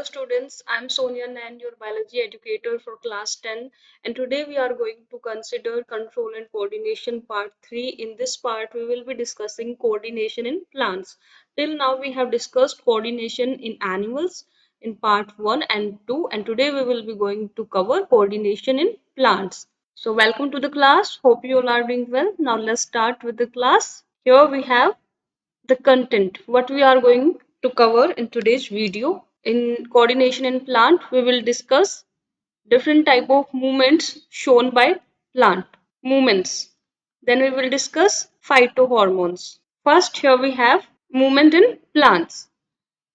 students, I'm Sonia Nan, your biology educator for class 10, and today we are going to consider control and coordination part 3. In this part, we will be discussing coordination in plants. Till now, we have discussed coordination in animals in part 1 and 2, and today we will be going to cover coordination in plants. So, welcome to the class. Hope you all are doing well. Now, let's start with the class. Here we have the content, what we are going to cover in today's video. In coordination in plant, we will discuss different type of movements shown by plant movements. Then we will discuss phytohormones. First, here we have movement in plants.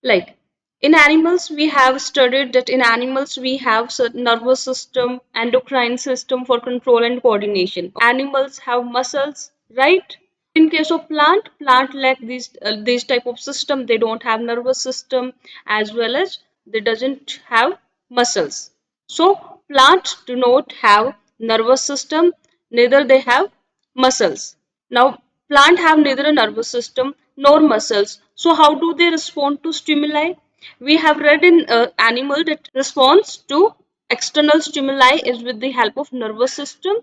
Like in animals, we have studied that in animals we have certain nervous system, endocrine system for control and coordination. Animals have muscles, right? In case of plant lack these type of system. They don't have nervous system as well as they doesn't have muscles. So plants do not have nervous system, neither they have muscles. Now plant have neither a nervous system nor muscles. So how do they respond to stimuli? We have read in animal that response to external stimuli is with the help of nervous system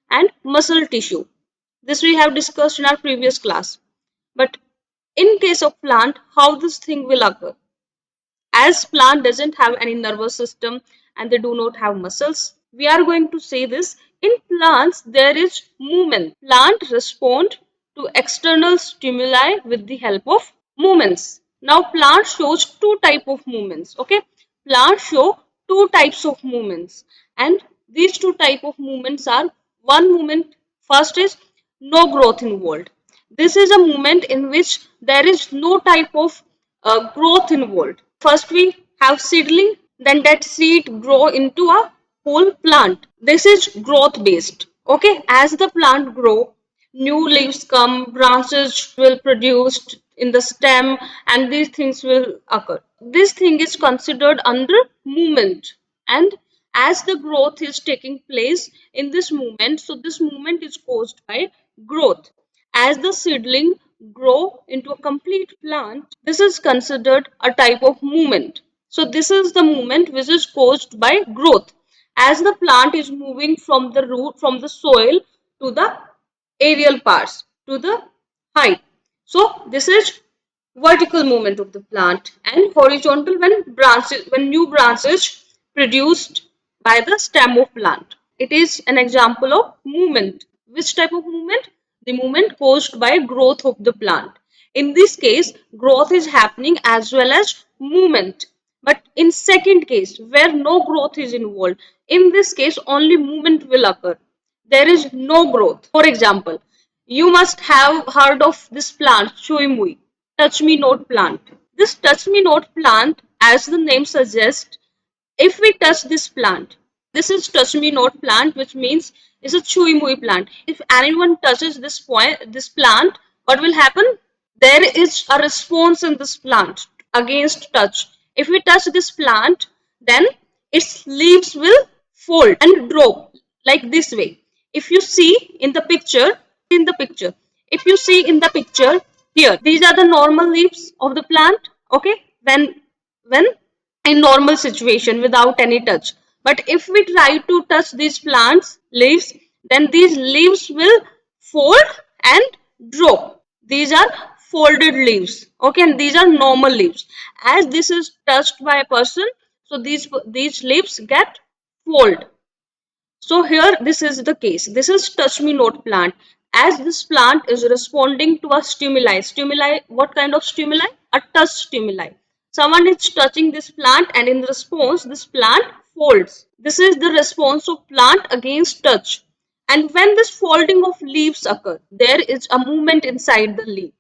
and muscle tissue. This we have discussed in our previous class. But in case of plant, how this thing will occur? As plant doesn't have any nervous system and they do not have muscles, we are going to say this. In plants, there is movement. Plant respond to external stimuli with the help of movements. Now, plant shows two type of movements. Okay, plant show two types of movements, and these two type of movements are one movement. First is no growth involved. This is a movement in which there is no type of growth involved. First we have seedling, then that seed grow into a whole plant. This is growth based. Okay, as the plant grow, new leaves come, branches will produced in the stem, and these things will occur. This thing is considered under movement, and as the growth is taking place in this movement, so this movement is caused by growth. As the seedling grow into a complete plant, this is considered a type of movement. So this is the movement which is caused by growth. As the plant is moving from the root, from the soil to the aerial parts, to the height. So this is vertical movement of the plant, and horizontal when new branches produced by the stem of plant. It is an example of movement. Which type of movement? The movement caused by growth of the plant. In this case, growth is happening as well as movement. But in second case, where no growth is involved, in this case only movement will occur. There is no growth. For example, you must have heard of this plant, Chuimui, touch me not plant. This touch me not plant, as the name suggests, if we touch this plant, this is touch me not plant, which means it's a Chuimui plant. If anyone touches this plant, what will happen? There is a response in this plant against touch. If we touch this plant, then its leaves will fold and drop like this way. If you see in the picture, if you see in the picture here, these are the normal leaves of the plant. Okay, when in normal situation without any touch. But if we try to touch these plants leaves, then these leaves will fold and drop. These are folded leaves. Okay, and these are normal leaves. As this is touched by a person, so these leaves get fold. So here this is the case. This is touch me not plant. As this plant is responding to a stimuli. Stimuli, what kind of stimuli? A touch stimuli. Someone is touching this plant and in response this plant folds. This is the response of plant against touch. And when this folding of leaves occur, there is a movement inside the leaf.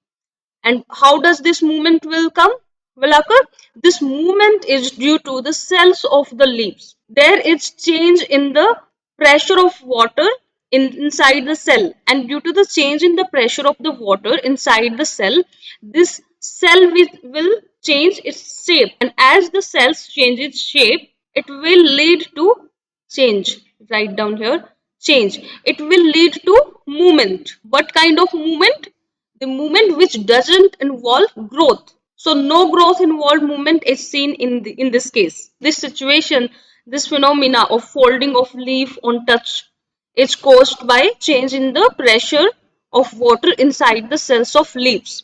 And how does this movement will occur? This movement is due to the cells of the leaves. There is change in the pressure of water inside the cell, and due to the change in the pressure of the water inside the cell, this cell will change its shape, and as the cells change its shape, it will lead to change. Write down here, change. It will lead to movement. What kind of movement? The movement which doesn't involve growth. So no growth involved movement is seen in this case. This situation, this phenomena of folding of leaf on touch is caused by change in the pressure of water inside the cells of leaves.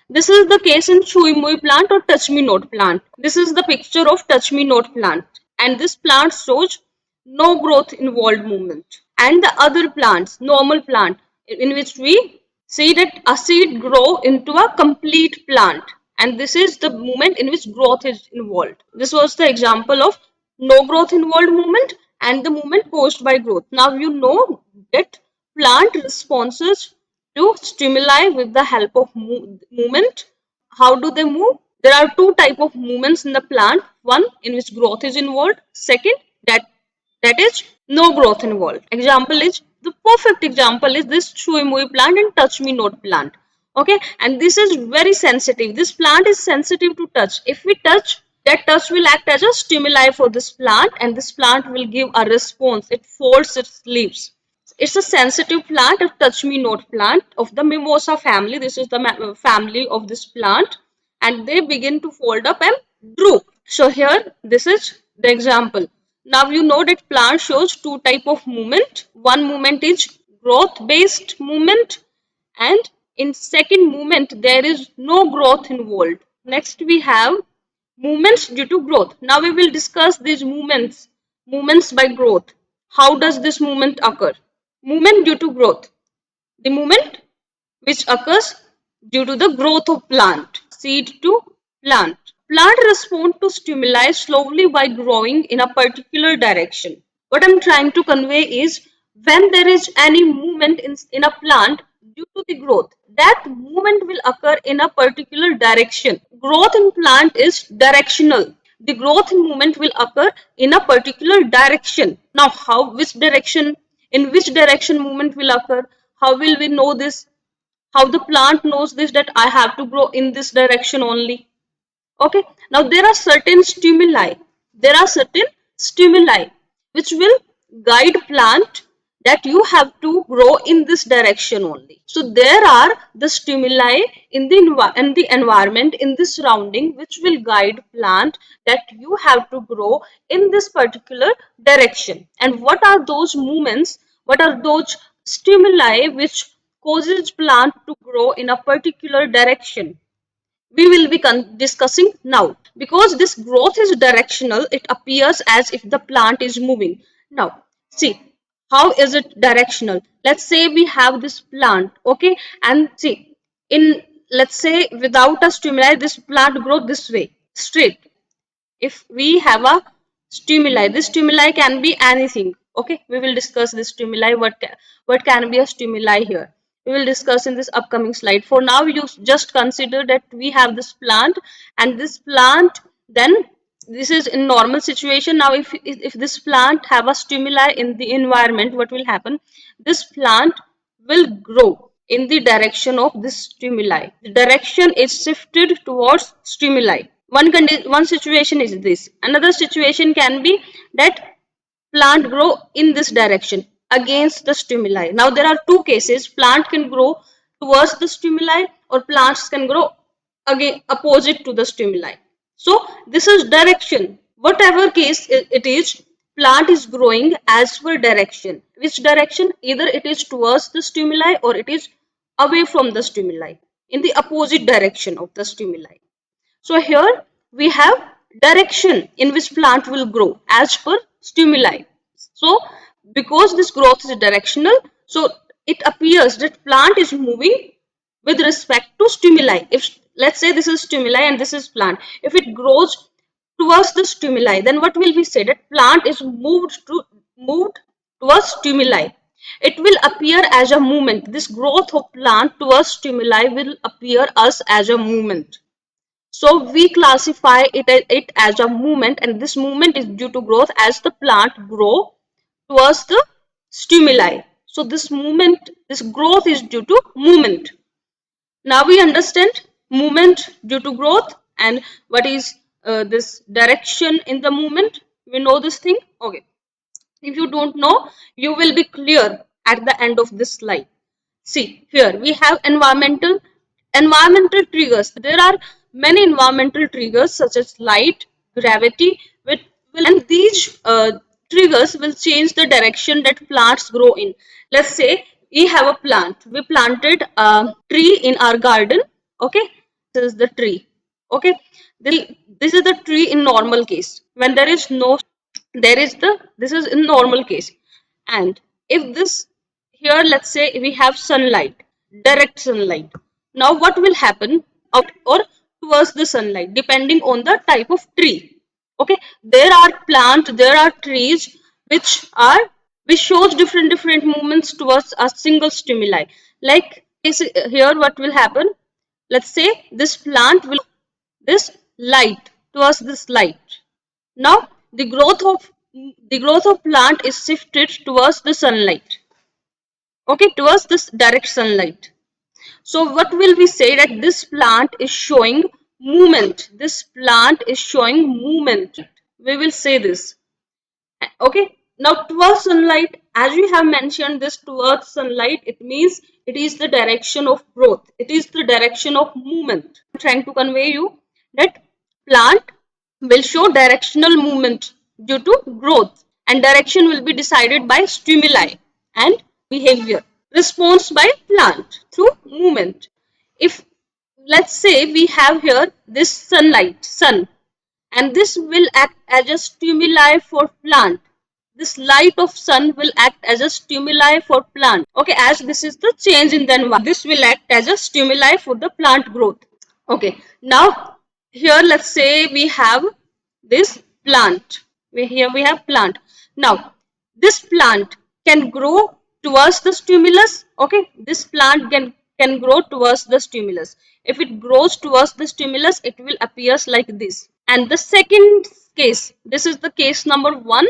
This is the case in Chui Mui plant or touch me not plant. This is the picture of touch me not plant, and this plant shows no growth involved movement. And the other plants, normal plant, in which we see that a seed grow into a complete plant, and this is the movement in which growth is involved. This was the example of no growth involved movement and the movement caused by growth. Now you know that plant responses to stimuli with the help of movement. How do they move? There are two type of movements in the plant. One in which growth is involved. Second, that is no growth involved. Example is the perfect example is this Chui Mui plant and touch me not plant. Okay, and this is very sensitive. This plant is sensitive to touch. If we touch, that touch will act as a stimuli for this plant, and this plant will give a response. It folds its leaves. It's a sensitive plant, a touch me not plant of the mimosa family. This is the family of this plant, and they begin to fold up and droop. So here, this is the example. Now you know that plant shows two type of movement. One movement is growth based movement, and in second movement there is no growth involved. Next we have movements due to growth. Now we will discuss these movements by growth. How does this movement occur? Movement due to growth. The movement which occurs due to the growth of plant, seed to plant. Plant respond to stimuli slowly by growing in a particular direction. What I'm trying to convey is when there is any movement in a plant due to the growth, that movement will occur in a particular direction. Growth in plant is directional. The growth in movement will occur in a particular direction. Now, in which direction movement will occur? How will we know this? How the plant knows this that I have to grow in this direction only? Okay, now there are certain stimuli. There are certain stimuli which will guide plant that you have to grow in this direction only. So there are the stimuli in the environment, in the surrounding, which will guide plant that you have to grow in this particular direction. And what are those movements? What are those stimuli which causes plant to grow in a particular direction? We will be discussing now. Because this growth is directional, it appears as if the plant is moving. Now see, how is it directional? Let's say we have this plant, okay, and see, in, let's say, without a stimuli, this plant grow this way straight. If we have a stimuli, this stimuli can be anything. Okay, we will discuss this stimuli. What can be a stimuli here? We will discuss in this upcoming slide. For now, you just consider that we have this plant, and this plant, then this is in normal situation. Now if this plant have a stimuli in the environment, what will happen? This plant will grow in the direction of this stimuli. The direction is shifted towards stimuli. One situation is this. Another situation can be that plant grow in this direction against the stimuli. Now there are two cases. Plant can grow towards the stimuli, or plants can grow again opposite to the stimuli. So this is direction. Whatever case it is, plant is growing as per direction. Which direction? Either it is towards the stimuli or it is away from the stimuli, in the opposite direction of the stimuli. So here we have direction in which plant will grow as per stimuli. So because this growth is directional, so it appears that plant is moving with respect to stimuli. If, let's say, this is stimuli and this is plant, if it grows towards the stimuli, then what will we say? That plant is moved towards stimuli. It will appear as a movement. This growth of plant towards stimuli will appear us as a movement. So we classify it as a movement, and this movement is due to growth as the plant grow towards the stimuli. So this movement, this growth is due to movement. Now we understand movement due to growth and what is this direction in the movement. We know this thing. Okay. If you don't know, you will be clear at the end of this slide. See, here we have environmental triggers. There are many environmental triggers such as light, gravity, and these triggers will change the direction that plants grow in. Let's say we have a plant. We planted a tree in our garden. Okay, this is the tree. Okay, this is the tree in normal case. When there is no, there is the this is in normal case. And if this here, let's say we have sunlight, direct sunlight. Now what will happen out or towards the sunlight depending on the type of tree. Okay, there are trees which are which shows different movements towards a single stimuli. Like here what will happen, let's say this plant will this light towards this light. Now the growth of plant is shifted towards the sunlight. Okay, towards this direct sunlight. So what will we say that this plant is showing movement? This plant is showing movement. We will say this. Okay. Now towards sunlight, as we have mentioned this towards sunlight, it means it is the direction of growth. It is the direction of movement. I'm trying to convey you that plant will show directional movement due to growth, and direction will be decided by stimuli and behavior. Response by plant through movement. If let's say we have here this sun, and this will act as a stimuli for plant. This light of sun will act as a stimuli for plant. Okay, as this is the change in the environment, this will act as a stimuli for the plant growth. Okay, now here let's say we have this plant. Here we have plant. Now this plant can grow towards the stimulus. Okay, this plant can grow towards the stimulus. If it grows towards the stimulus, it will appears like this. And the second case, this is the case number 1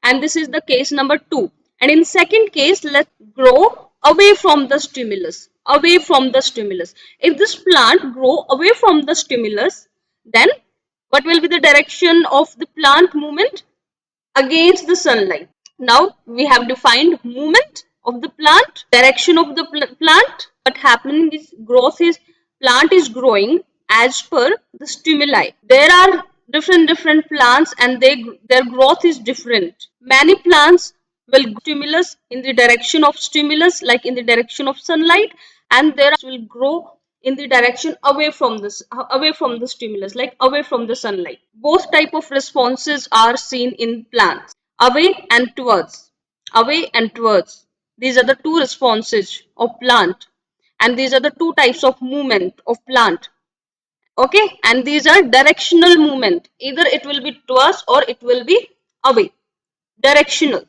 and this is the case number 2. And in second case, let's grow away from the stimulus, away from the stimulus. If this plant grow away from the stimulus, then what will be the direction of the plant movement? Against the sunlight. Now we have defined movement of the plant, direction of the plant. What happening is growth is plant is growing as per the stimuli. There are different plants and their growth is different. Many plants will stimulus in the direction of stimulus, like in the direction of sunlight, and there will grow in the direction away from the stimulus, like away from the sunlight. Both type of responses are seen in plants, away and towards, away and towards. These are the two responses of plant, and these are the two types of movement of plant. Okay, and these are directional movement, either it will be towards or it will be away, directional.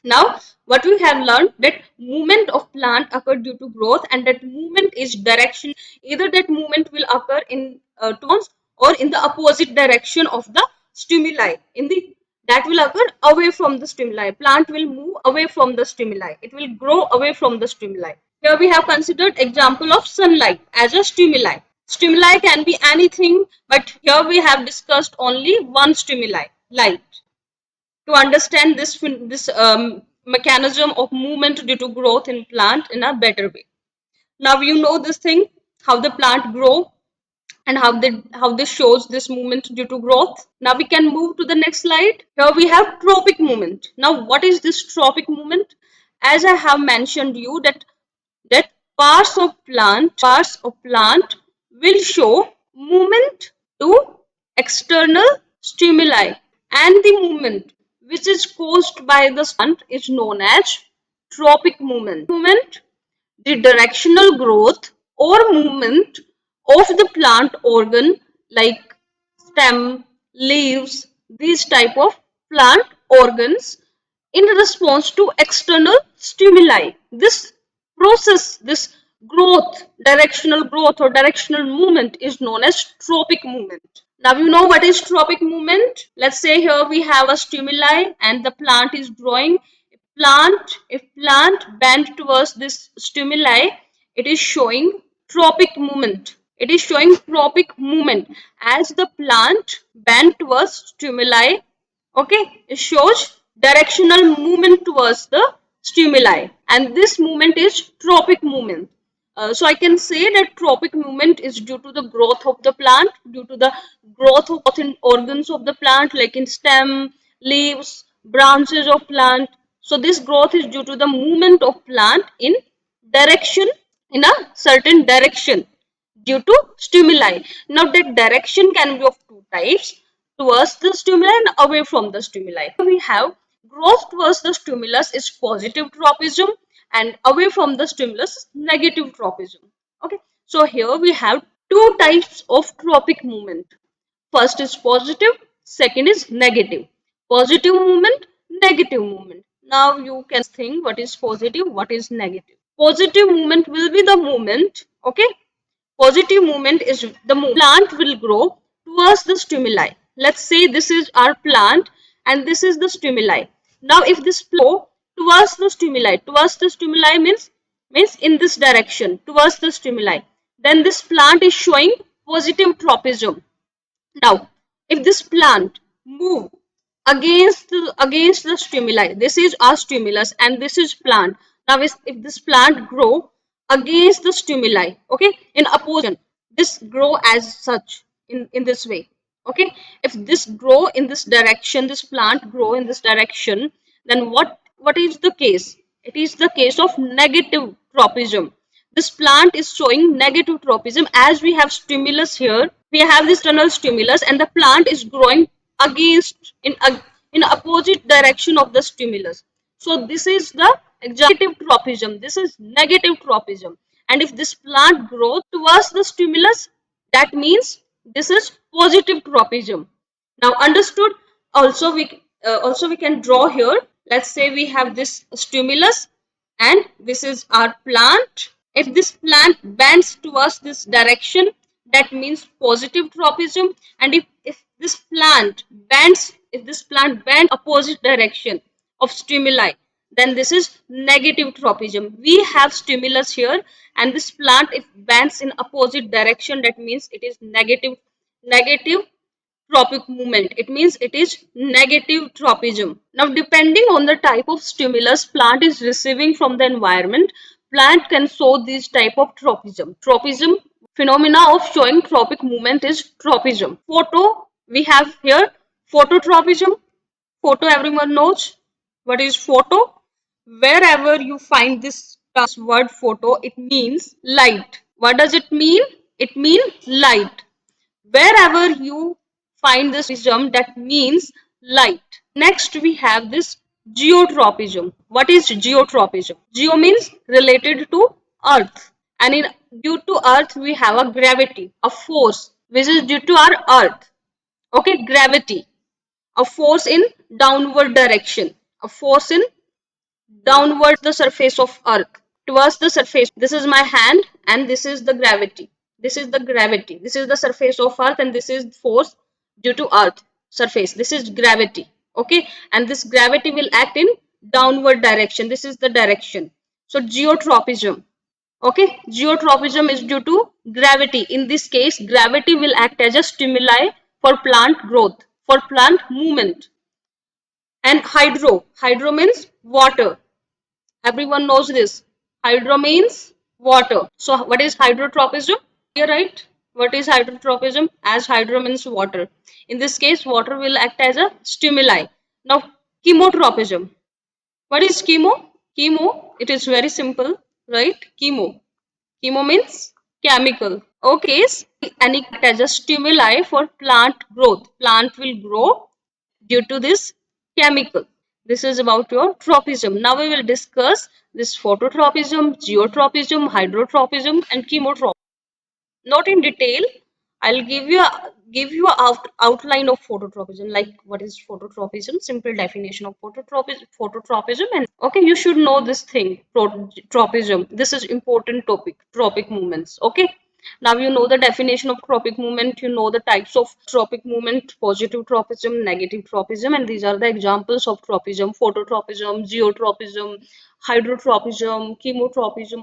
Now, what we have learned that movement of plant occur due to growth, and that movement is direction. Either that movement will occur in towards or in the opposite direction of the stimuli. In the that will occur away from the stimuli. Plant will move away from the stimuli. It will grow away from the stimuli. Here we have considered example of sunlight as a stimuli. Stimuli can be anything, but here we have discussed only one stimuli, light, to understand this mechanism of movement due to growth in plant in a better way. Now you know this thing, how the plant grow and how this shows this movement due to growth. Now we can move to the next slide. Here we have tropic movement. Now what is this tropic movement? As I have mentioned you that parts of plant will show movement to external stimuli, and the movement which is caused by the plant is known as tropic movement. The directional growth or movement of the plant organ like stem, leaves, these type of plant organs in response to external stimuli. This process, this growth, directional growth or directional movement is known as tropic movement. Now you know what is tropic movement. Let's say here we have a stimuli and the plant is growing. If plant bend towards this stimuli, it is showing tropic movement. It is showing tropic movement as the plant bend towards stimuli. Okay, it shows directional movement towards the stimuli, and this movement is tropic movement. So I can say that tropic movement is due to the growth of the plant, due to the growth in organs of the plant, like in stem, leaves, branches of plant. So this growth is due to the movement of plant in direction, in a certain direction, due to stimuli. Now that direction can be of two types: towards the stimuli and away from the stimuli. We have growth towards the stimulus is positive tropism, and away from the stimulus is negative tropism. Okay, so here we have two types of tropic movement. First is positive, second is negative. Positive movement, negative movement. Now you can think what is positive, what is negative. Positive movement will be the movement, okay? Positive movement is the plant will grow towards the stimuli. Let's say this is our plant and this is the stimuli. Now if this flow towards the stimuli means in this direction, towards the stimuli, then this plant is showing positive tropism. Now, if this plant move against the stimuli, this is our stimulus and this is plant. Now, if this plant grow against the stimuli, okay, in opposition, this grow as such in this way, okay. If this grow in this direction, this plant grow in this direction, then what is the case? It is the case of negative tropism. This plant is showing negative tropism as we have stimulus here. We have this external stimulus and the plant is growing against in opposite direction of the stimulus. So this is the negative tropism. This is negative tropism. And if this plant grows towards the stimulus, that means this is positive tropism. Now understood. Also we can draw here. Let's say we have this stimulus and this is our plant. If this plant bends towards this direction, that means positive tropism. And if this plant bends opposite direction of stimuli, then this is negative tropism. We have stimulus here and this plant if bends in opposite direction, that means it is negative tropic movement. It means it is negative tropism. Now, depending on the type of stimulus plant is receiving from the environment, plant can show this type of tropism. Tropism phenomena of showing tropic movement is tropism. Photo, we have here phototropism. Photo, everyone knows what is photo. Wherever you find this word photo, it means light. What does it mean? It means light. Wherever you find this tropism, that means light. Next we have this geotropism. What is geotropism? Geo means related to earth, and in due to earth we have a gravity, a force which is due to our earth. Okay, gravity, a force in downward direction, a force in downward the surface of earth, towards the surface. This is my hand and this is the gravity. This is the gravity. This is the surface of earth and this is force due to earth surface. This is gravity. Okay, and this gravity will act in downward direction. This is the direction. So geotropism. Okay, geotropism is due to gravity. In this case, gravity will act as a stimuli for plant growth, for plant movement. And hydro means water. Everyone knows this. Hydro means water. So what is hydrotropism? You're right. What is hydrotropism? As hydro means water. In this case, water will act as a stimuli. Now, chemotropism. What is chemo? Chemo, it is very simple, right? Chemo. Chemo means chemical. Okay, and it act as a stimuli for plant growth. Plant will grow due to this chemical. This is about your tropism. Now we will discuss this phototropism, geotropism, hydrotropism, and chemotropism. Not in detail. I'll give you a outline of phototropism, like what is phototropism, simple definition of phototropism, and okay, you should know this thing, tropism. This is important topic, tropic movements. Okay. Now you know the definition of tropic movement, you know the types of tropic movement, positive tropism, negative tropism, and these are the examples of tropism: phototropism, geotropism, hydrotropism, chemotropism.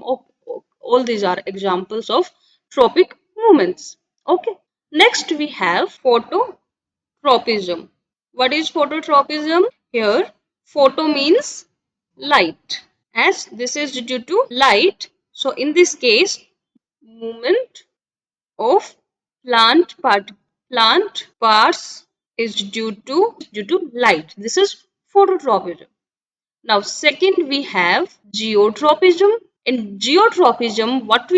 All these are examples of tropic movements. Okay. Next we have phototropism. What is phototropism? Here, photo means light. As this is due to light, so in this case, movement of plant parts is due to light. This is phototropism. Now, second, we have geotropism. In geotropism, what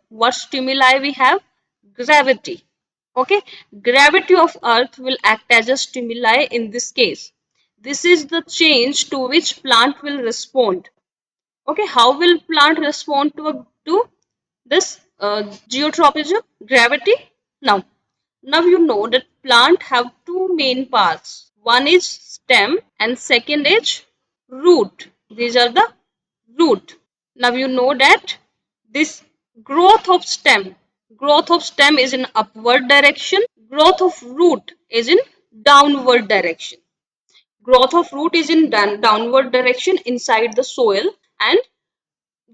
what stimuli we have? Gravity. Okay, gravity of Earth will act as a stimuli in this case. This is the change to which plant will respond. Okay, how will plant respond to this geotropism? Gravity. Now, you know that plant have two main parts. One is stem and second is root. These are the root. Now you know that this growth of stem is in upward direction. Growth of root is in downward direction. Growth of root is in downward direction inside the soil, and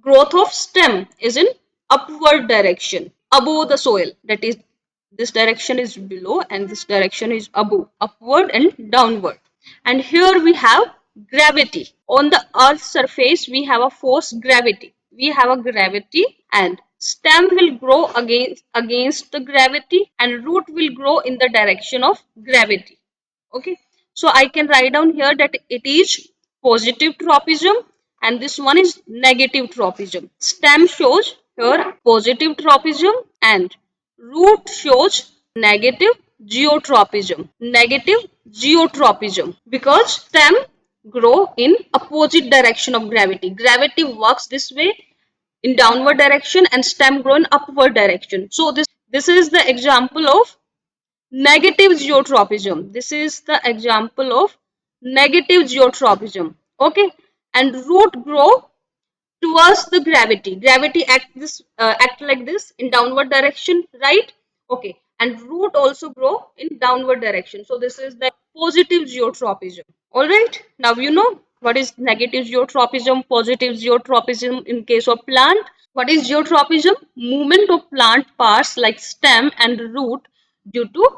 growth of stem is in upward direction above the soil. That is, this direction is below and this direction is above, upward and downward. And here we have gravity. On the earth's surface we have a force gravity. We have a gravity, and stem will grow against the gravity and root will grow in the direction of gravity. Okay, so I can write down here that it is positive tropism and this one is negative tropism. Stem shows here positive tropism and root shows negative geotropism. Negative geotropism, because stem grow in opposite direction of gravity. Gravity works this way in downward direction and stem grow in upward direction. So this is the example of negative geotropism. This is the example of negative geotropism. Okay, and root grow towards the gravity. Gravity act like this in downward direction, right? Okay, and root also grow in downward direction. So this is the positive geotropism. All right. Now you know what is negative geotropism, positive geotropism in case of plant. What is geotropism? Movement of plant parts like stem and root due to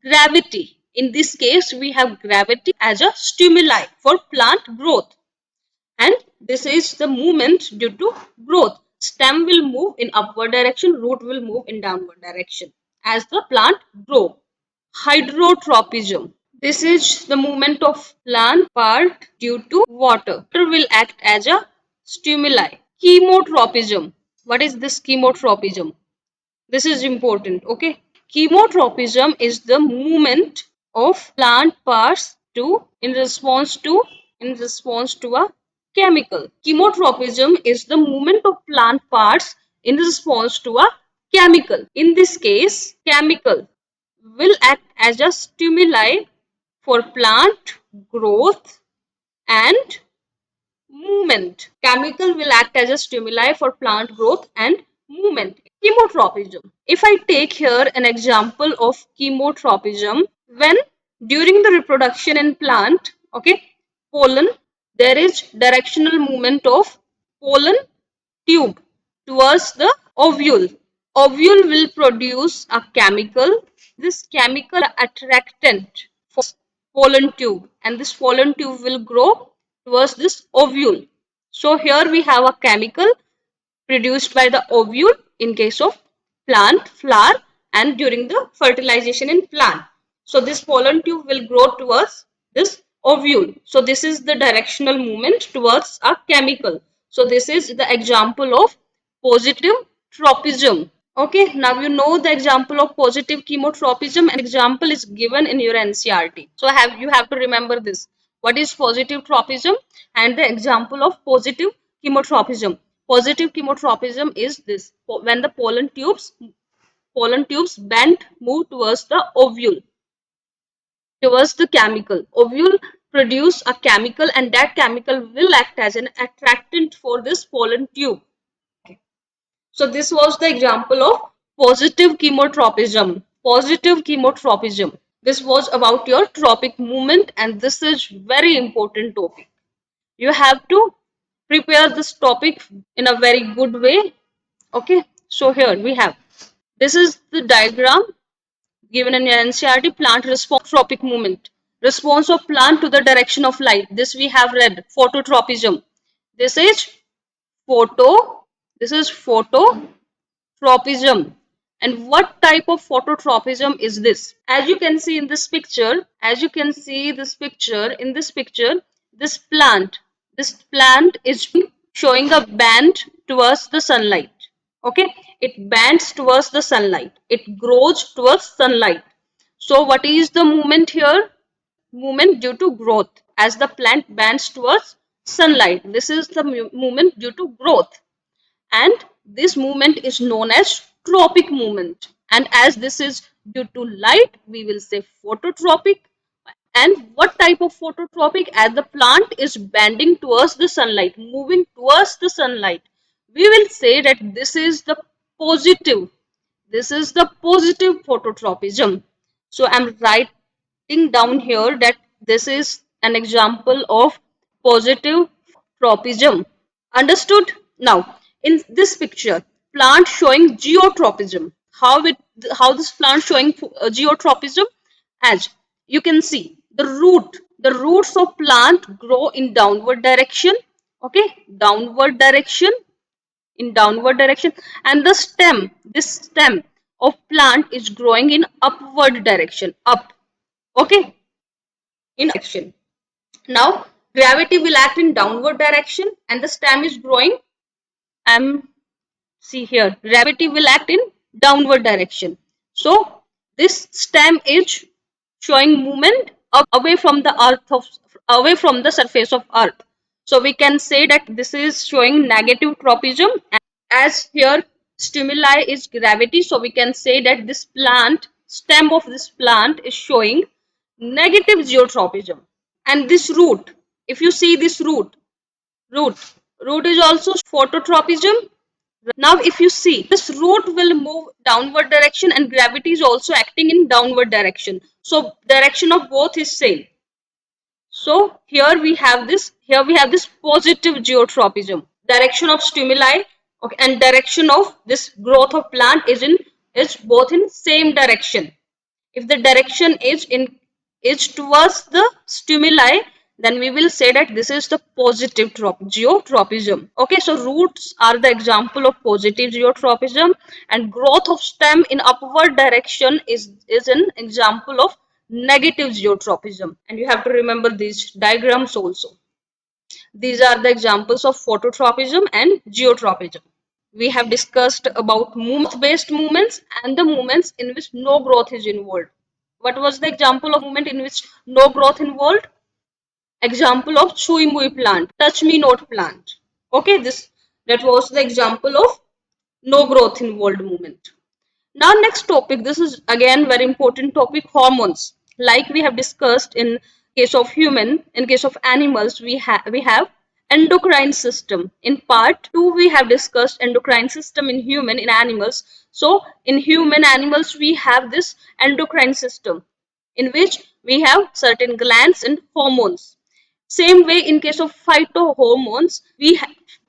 gravity. In this case, we have gravity as a stimuli for plant growth. And this is the movement due to growth. Stem will move in upward direction, root will move in downward direction as the plant grow. Hydrotropism. This is the movement of plant part due to water. Water will act as a stimuli. Chemotropism. What is this chemotropism? This is important. Okay. Chemotropism is the movement of plant parts in response to a chemical. Chemotropism is the movement of plant parts in response to a chemical. In this case, chemical will act as a stimuli for plant growth and movement. Chemical will act as a stimuli for plant growth and movement. Chemotropism. If I take here an example of chemotropism, when during the reproduction in plant, okay, pollen, there is directional movement of pollen tube towards the ovule. Ovule will produce a chemical. This chemical attractant for pollen tube, and this pollen tube will grow towards this ovule. So here we have a chemical produced by the ovule in case of plant flower and during the fertilization in plant. So this pollen tube will grow towards this ovule. So this is the directional movement towards a chemical. So this is the example of positive tropism. Okay, now you know the example of positive chemotropism. An example is given in your NCERT. So you have to remember this. What is positive tropism and the example of positive chemotropism? Positive chemotropism is this: when the pollen tubes bend, move towards the ovule, towards the chemical. Ovule produce a chemical, and that chemical will act as an attractant for this pollen tube. So this was the example of positive chemotropism. Positive chemotropism. This was about your tropic movement, and this is very important topic. You have to prepare this topic in a very good way. Okay, so here we have, this is the diagram given in your NCERT. Plant response tropic movement. Response of plant to the direction of light. This we have read. Phototropism. This is phototropism. This is phototropism. And what type of phototropism is this? As you can see in this picture, this plant is showing a band towards the sunlight. Okay, it bends towards the sunlight. It grows towards sunlight. So what is the movement here? Movement due to growth. As the plant bends towards sunlight, this is the movement due to growth, and this movement is known as tropic movement. And as this is due to light, we will say phototropic. And what type of phototropic? As the plant is bending towards the sunlight, moving towards the sunlight, we will say that positive this is the positive phototropism. So I'm writing down here that this is an example of positive tropism. Understood? Now, in this picture, plant showing geotropism. How this plant showing geotropism? As you can see, the roots of plant grow in downward direction. Okay, downward direction, and this stem of plant is growing in upward direction, up. Okay, in direction. Now gravity will act in downward direction and the stem is growing. I'm See here, gravity will act in downward direction. So this stem is showing movement away from the away from the surface of earth. So we can say that this is showing negative tropism. As here stimuli is gravity, so we can say that this stem of this plant is showing negative geotropism. And this root, if you see this root root is also phototropism. Now if you see, this root will move downward direction and gravity is also acting in downward direction, so direction of both is same. So here we have this positive geotropism. Direction of stimuli, okay, and direction of this growth of plant is both in same direction. If the direction is towards the stimuli, then we will say that this is the positive geotropism. Okay, so roots are the example of positive geotropism, and growth of stem in upward direction is an example of negative geotropism. And you have to remember these diagrams also. These are the examples of phototropism and geotropism. We have discussed about movement-based movements and the movements in which no growth is involved. What was the example of movement in which no growth involved? Example of Chui Mui plant, touch me not plant. Okay, that was the example of no growth involved movement. Now next topic, this is again very important topic, hormones. Like we have discussed in case of human, in case of animals, we have endocrine system. In part 2 we have discussed endocrine system in human, in animals. So in human animals we have this endocrine system in which we have certain glands and hormones. Same way in case of phytohormones,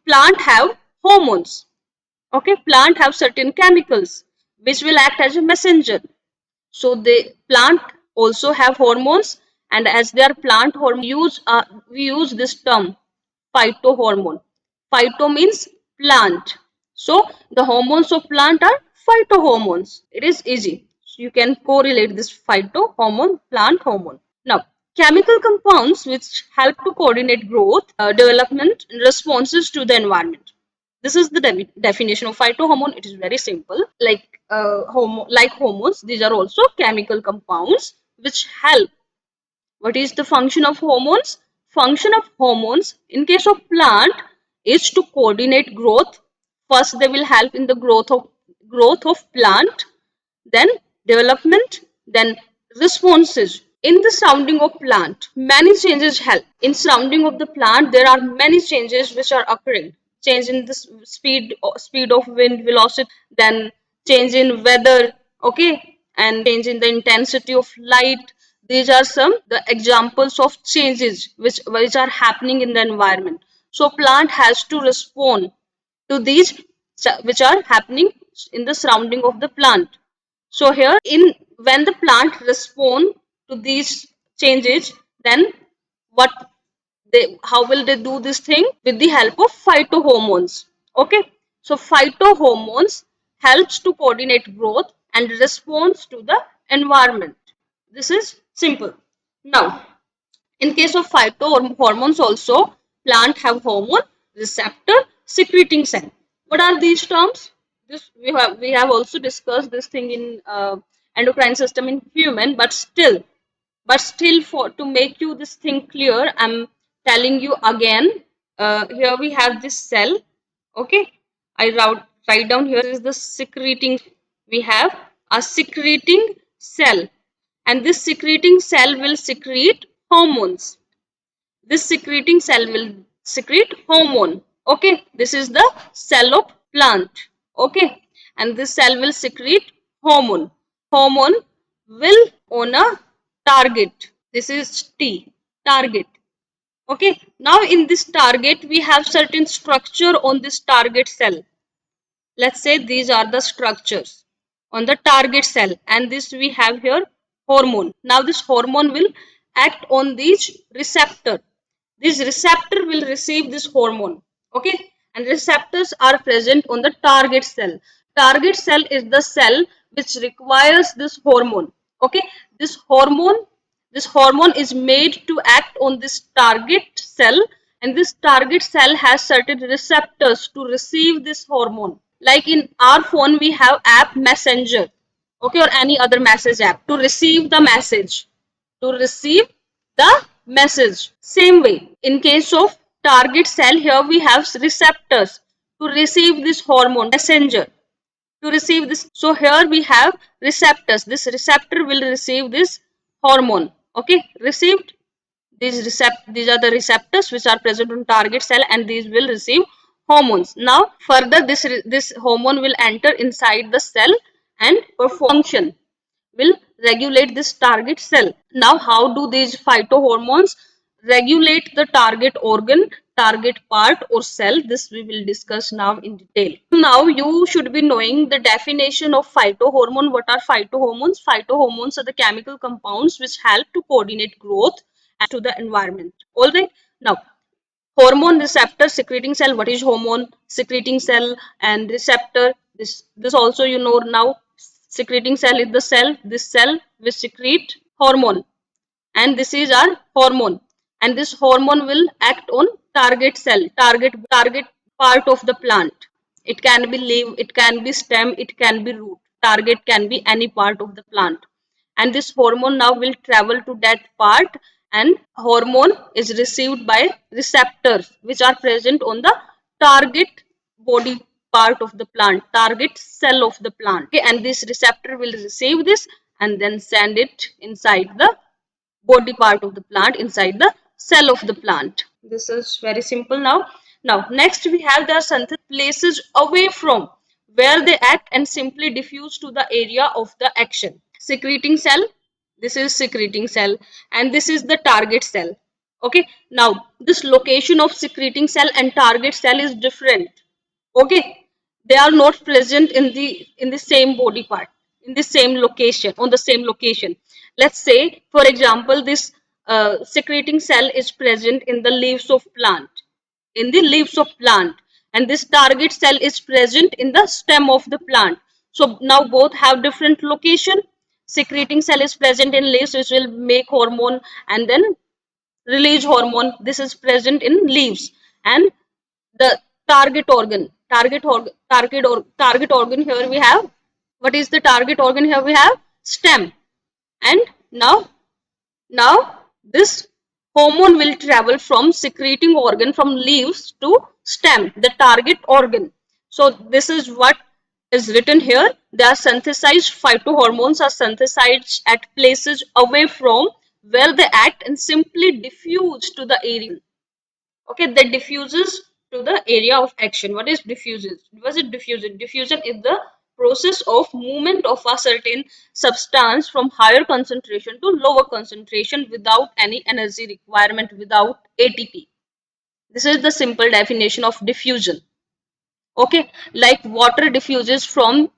plant have hormones. Okay, plant have certain chemicals which will act as a messenger. So the plant also have hormones, and as they are plant hormone, we use this term phytohormone. Phyto means plant. So the hormones of plant are phytohormones. It is easy. So you can correlate this phytohormone, plant hormone. Now, chemical compounds which help to coordinate growth, development, and responses to the environment. This is the definition of phytohormone. It is very simple. Like hormones, these are also chemical compounds which help. What is the function of hormones? Function of hormones in case of plant is to coordinate growth. First, they will help in the growth of plant, then development, then responses. In the surrounding of plant, many changes help. In surrounding of the plant, there are many changes which are occurring. Change in the speed of wind, velocity, then change in weather, okay, and change in the intensity of light. These are some the examples of changes which are happening in the environment. So plant has to respond to these which are happening in the surrounding of the plant. So here in when the plant respond to these changes, then what how will they do this thing? With the help of phytohormones. Okay. So phytohormones helps to coordinate growth and response to the environment. This is simple. Now, in case of phytohormones also, plant have hormone, receptor, secreting cell. What are these terms? This we have also discussed this thing in endocrine system in human, but still for to make you this thing clear, I'm telling you again. Here we have this cell. Okay, I write down here is the secreting. We have a secreting cell, and this secreting cell will secrete hormones. This secreting cell will secrete hormone. Okay, this is the cell of plant. Okay, and this cell will secrete hormone. Hormone will on a target. This is T, target. Okay, now in this target we have certain structure on this target cell. Let's say these are the structures on the target cell, and this we have here hormone. Now this hormone will act on these receptor. This receptor will receive this hormone. Okay, and receptors are present on the target cell. Target cell is the cell which requires this hormone. Okay, this hormone is made to act on this target cell, and this target cell has certain receptors to receive this hormone. Like in our phone we have app messenger, okay, or any other message app to receive the message, to receive the message. Same way, in case of target cell, here we have receptors to receive this hormone messenger, to receive this. So here we have receptors. This receptor will receive this hormone. Okay, received. These are the receptors which are present on target cell, and these will receive hormones. Now further this hormone will enter inside the cell and perform function, will regulate this target cell. Now how do these phytohormones regulate the target organ, target part or cell? This we will discuss now in detail. Now you should be knowing the definition of phytohormone. What are phytohormones? Phytohormones are the chemical compounds which help to coordinate growth to the environment. All right. Now, hormone receptor secreting cell. What is hormone secreting cell and receptor? This also you know now. Secreting cell is the cell. This cell will secrete hormone, and this is our hormone. And this hormone will act on target cell, target part of the plant. It can be leaf, it can be stem, it can be root. Target can be any part of the plant, and this hormone now will travel to that part, and hormone is received by receptors which are present on the target body part of the plant, target cell of the plant. Okay, and this receptor will receive this and then send it inside the body part of the plant, inside the cell of the plant. This is very simple now. Now next we have the synthesis places away from where they act and simply diffuse to the area of the action. Secreting cell, this is secreting cell, and this is the target cell. Okay, now this location of secreting cell and target cell is different. Okay, they are not present in the same body part, in the same location, on the same location. Let's say for example this secreting cell is present in the leaves of plant, in the leaves of plant, and this target cell is present in the stem of the plant. So now both have different location. Secreting cell is present in leaves which will make hormone and then release hormone. This is present in leaves. And the target organ here we have. What is the target organ? Here we have stem. And now this hormone will travel from secreting organ from leaves to stem, the target organ. So this is what is written here. They are synthesized. Phytohormones are synthesized at places away from where they act and simply diffuse to the area. Okay, that diffuses to the area of action. What is diffuses? Was it diffusion? Diffusion is the process of movement of a certain substance from higher concentration to lower concentration without any energy requirement, without ATP. This is the simple definition of diffusion. Okay, like water diffuses from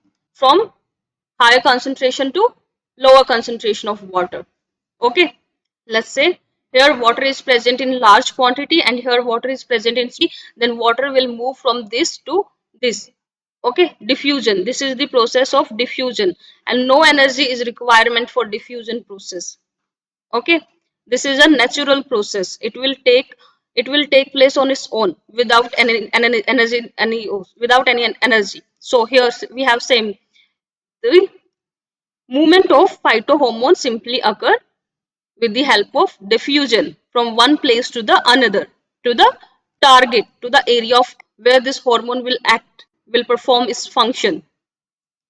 higher concentration to lower concentration of water. Okay, let's say here water is present in large quantity and here water is present in then water will move from this to this. Okay, diffusion. This is the process of diffusion, and no energy is requirement for diffusion process. Okay, this is a natural process. It will take place on its own without any energy, without any energy. So here we have same, the movement of phytohormones simply occur with the help of diffusion from one place to the another, to the target, to the area of where this hormone will act, will perform its function.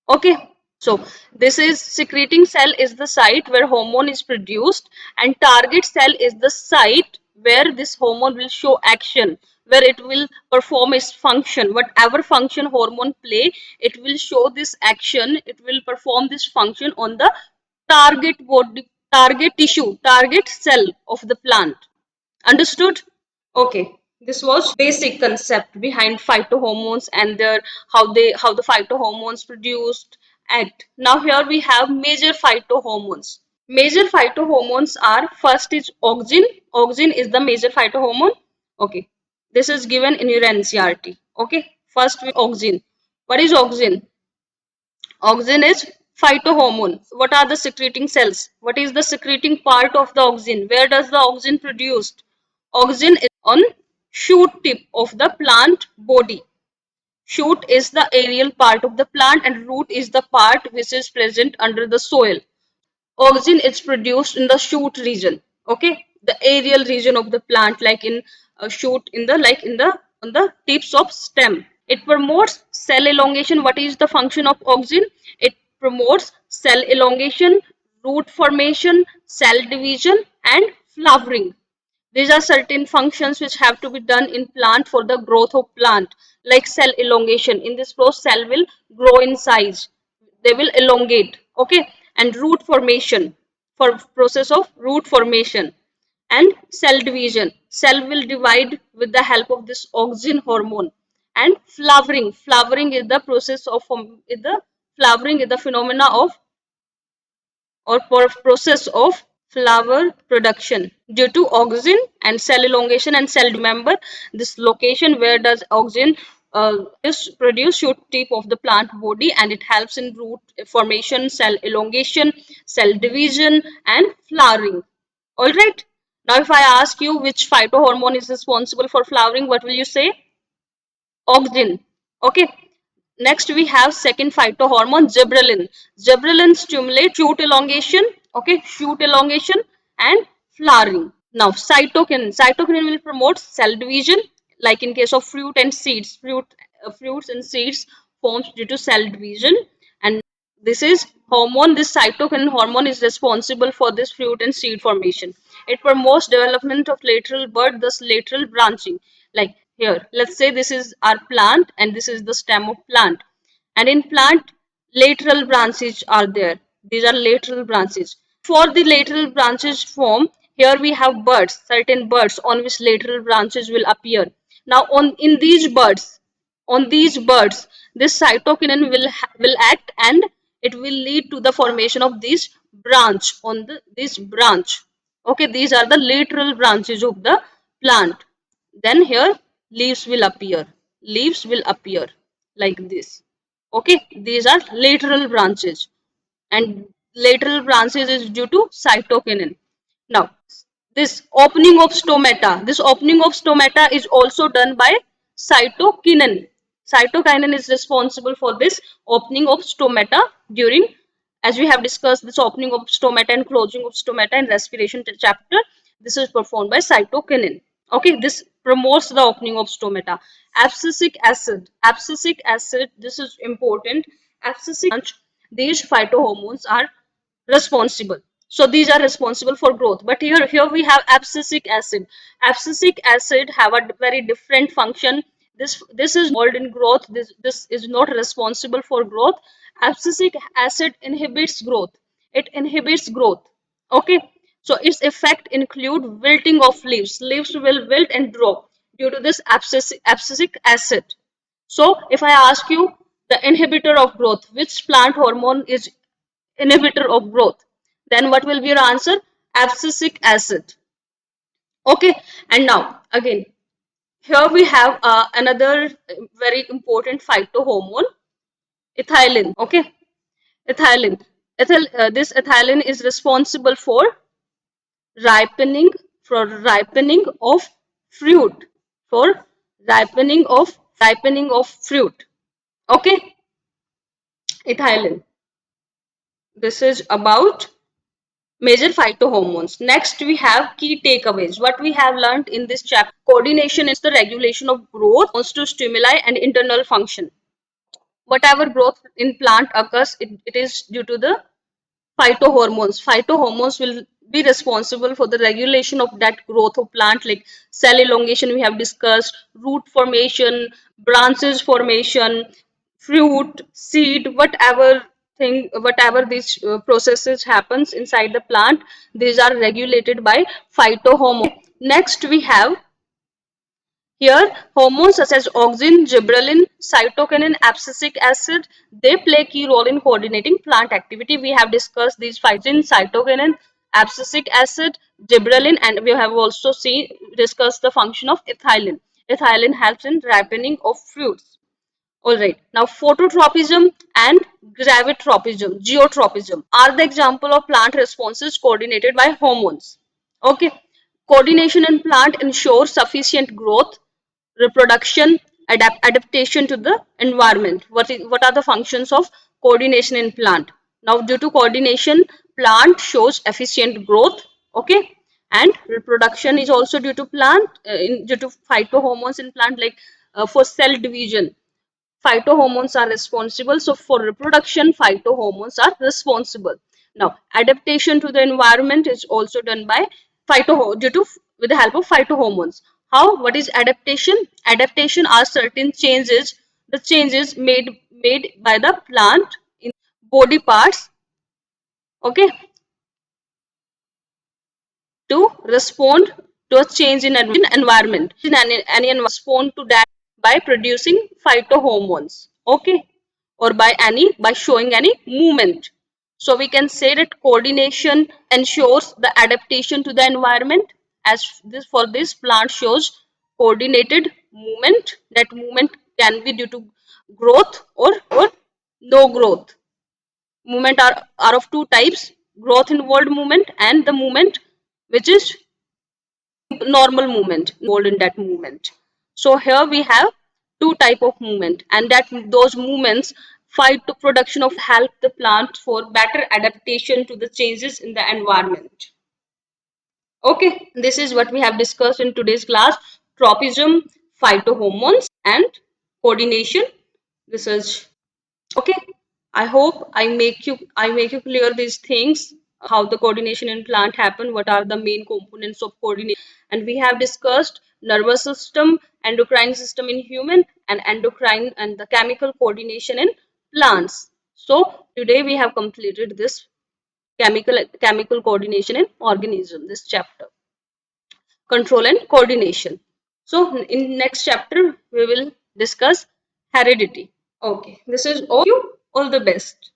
Okay, so this is secreting cell is the site where hormone is produced, and target cell is the site where this hormone will show action, where it will perform its function. Whatever function hormone play, it will show this action, it will perform this function on the target body, target tissue, target cell of the plant. Understood? Okay, this was basic concept behind phytohormones and their how the phytohormones produced act. Now here we have major phytohormones. Major phytohormones are, first is auxin. Auxin is the major phytohormone. Okay, this is given in your NCERT. Okay, first with auxin. What is auxin? Auxin is phytohormone. What are the secreting cells? What is the secreting part of the auxin? Where does the auxin produced? Auxin is on shoot tip of the plant body. Shoot is the aerial part of the plant and root is the part which is present under the soil. Auxin is produced in the shoot region. Okay, the aerial region of the plant, like in a shoot, in the like in the on the tips of stem. It promotes cell elongation. What is the function of auxin? It promotes cell elongation, root formation, cell division, and flowering. These are certain functions which have to be done in plant for the growth of plant, like cell elongation. In this process, cell will grow in size. They will elongate. Okay, and root formation, for process of root formation, and cell division. Cell will divide with the help of this auxin hormone. And flowering. Flowering is the process of is the flowering is the phenomena of or process of flower production due to auxin and cell elongation and cell. Remember this location where does auxin is produced, shoot tip of the plant body, and it helps in root formation, cell elongation, cell division, and flowering. All right, now if I ask you which phytohormone is responsible for flowering, what will you say? Auxin. Okay, next we have second phytohormone, gibberellin. Gibberellin stimulates shoot elongation, okay, shoot elongation and flowering. Now cytokinin. Cytokinin will promote cell division, like in case of fruit and seeds. Fruits and seeds forms due to cell division, and this is hormone. This cytokinin hormone is responsible for this fruit and seed formation. It promotes development of lateral bud, thus lateral branching. Like here, let's say this is our plant and this is the stem of plant. And in plant, lateral branches are there. These are lateral branches. For the lateral branches form, here we have buds, certain buds on which lateral branches will appear. Now on in these buds, this cytokinin will act, and it will lead to the formation of this branch on this branch. Okay, these are the lateral branches of the plant. Then here leaves will appear. Leaves will appear like this. Okay, these are lateral branches, and lateral branches is due to cytokinin. Now this opening of stomata is also done by cytokinin. Cytokinin is responsible for this opening of stomata during, as we have discussed, this opening of stomata and closing of stomata in respiration chapter. This is performed by cytokinin. Okay, this promotes the opening of stomata. Abscisic acid. Abscisic acid, this is important. Abscisic, these phytohormones are responsible. So these are responsible for growth. But here we have abscisic acid. Abscisic acid have a very different function. This is involved in growth. This is not responsible for growth. Abscisic acid inhibits growth. It inhibits growth. Okay. So its effect include wilting of leaves. Leaves will wilt and drop due to this abscisic acid. So if I ask you the inhibitor of growth, which plant hormone is inhibitor of growth? Then what will be your answer? Abscisic acid. Okay, and now again, Here we have another very important phytohormone, ethylene. Okay, ethylene. This ethylene is responsible ripening for ripening of fruit. For ripening of fruit. Okay, ethylene. This is about major phytohormones. Next, we have key takeaways. What we have learned in this chapter: coordination is the regulation of growth, response to stimuli, and internal function. Whatever growth in plant occurs, it is due to the phytohormones. Phytohormones will be responsible for the regulation of that growth of plant, like cell elongation we have discussed, root formation, branches formation, fruit, seed, whatever these processes happens inside the plant, these are regulated by phytohormone. Next we have here, hormones such as auxin, gibberellin, cytokinin, abscisic acid, they play a key role in coordinating plant activity. We have discussed these cytokinin, abscisic acid, gibberellin, and we have also discussed the function of ethylene. Ethylene helps in ripening of fruits. All right. Now, phototropism and geotropism are the example of plant responses coordinated by hormones. Okay. Coordination in plant ensures sufficient growth, reproduction, adaptation to the environment. What are the functions of coordination in plant? Now, due to coordination, plant shows efficient growth. Okay. And reproduction is also due to due to phytohormones in plant, like for cell division phytohormones are responsible. So for reproduction, phytohormones are responsible. Now, adaptation to the environment is also done by with the help of phytohormones. How? What is adaptation? Adaptation are certain changes, the changes made by the plant in body parts, okay, to respond to a change in environment. In any respond to that by producing phytohormones, okay, or by showing any movement. So we can say that coordination ensures the adaptation to the environment. As this for this plant shows coordinated movement. That movement can be due to growth or no growth. Movement are of two types: growth involved movement and the movement which is normal movement involved in that movement. So here we have two type of movement, and that those movements fight to production of help the plant for better adaptation to the changes in the environment. Okay, this is what we have discussed in today's class: tropism, phytohormones, and coordination. This is okay. I hope I make you clear these things, how the coordination in plant happen, what are the main components of coordination, and we have discussed nervous system, endocrine system in human, and endocrine and the chemical coordination in plants. So today we have completed this chemical coordination in organism, this chapter, control and coordination. So in next chapter we will discuss heredity. Okay, this is all. You all the best.